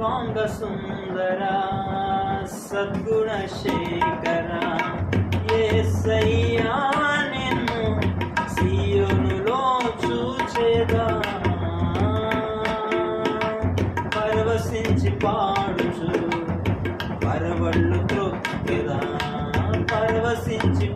సర్వాంగ సుందర సద్గుణశేఖర యేసయ్యా నిన్ను సీయోనులో చూచెదా పరవశించి పాడుచు పరవళ్ళు త్రొక్కెదా పరవశించి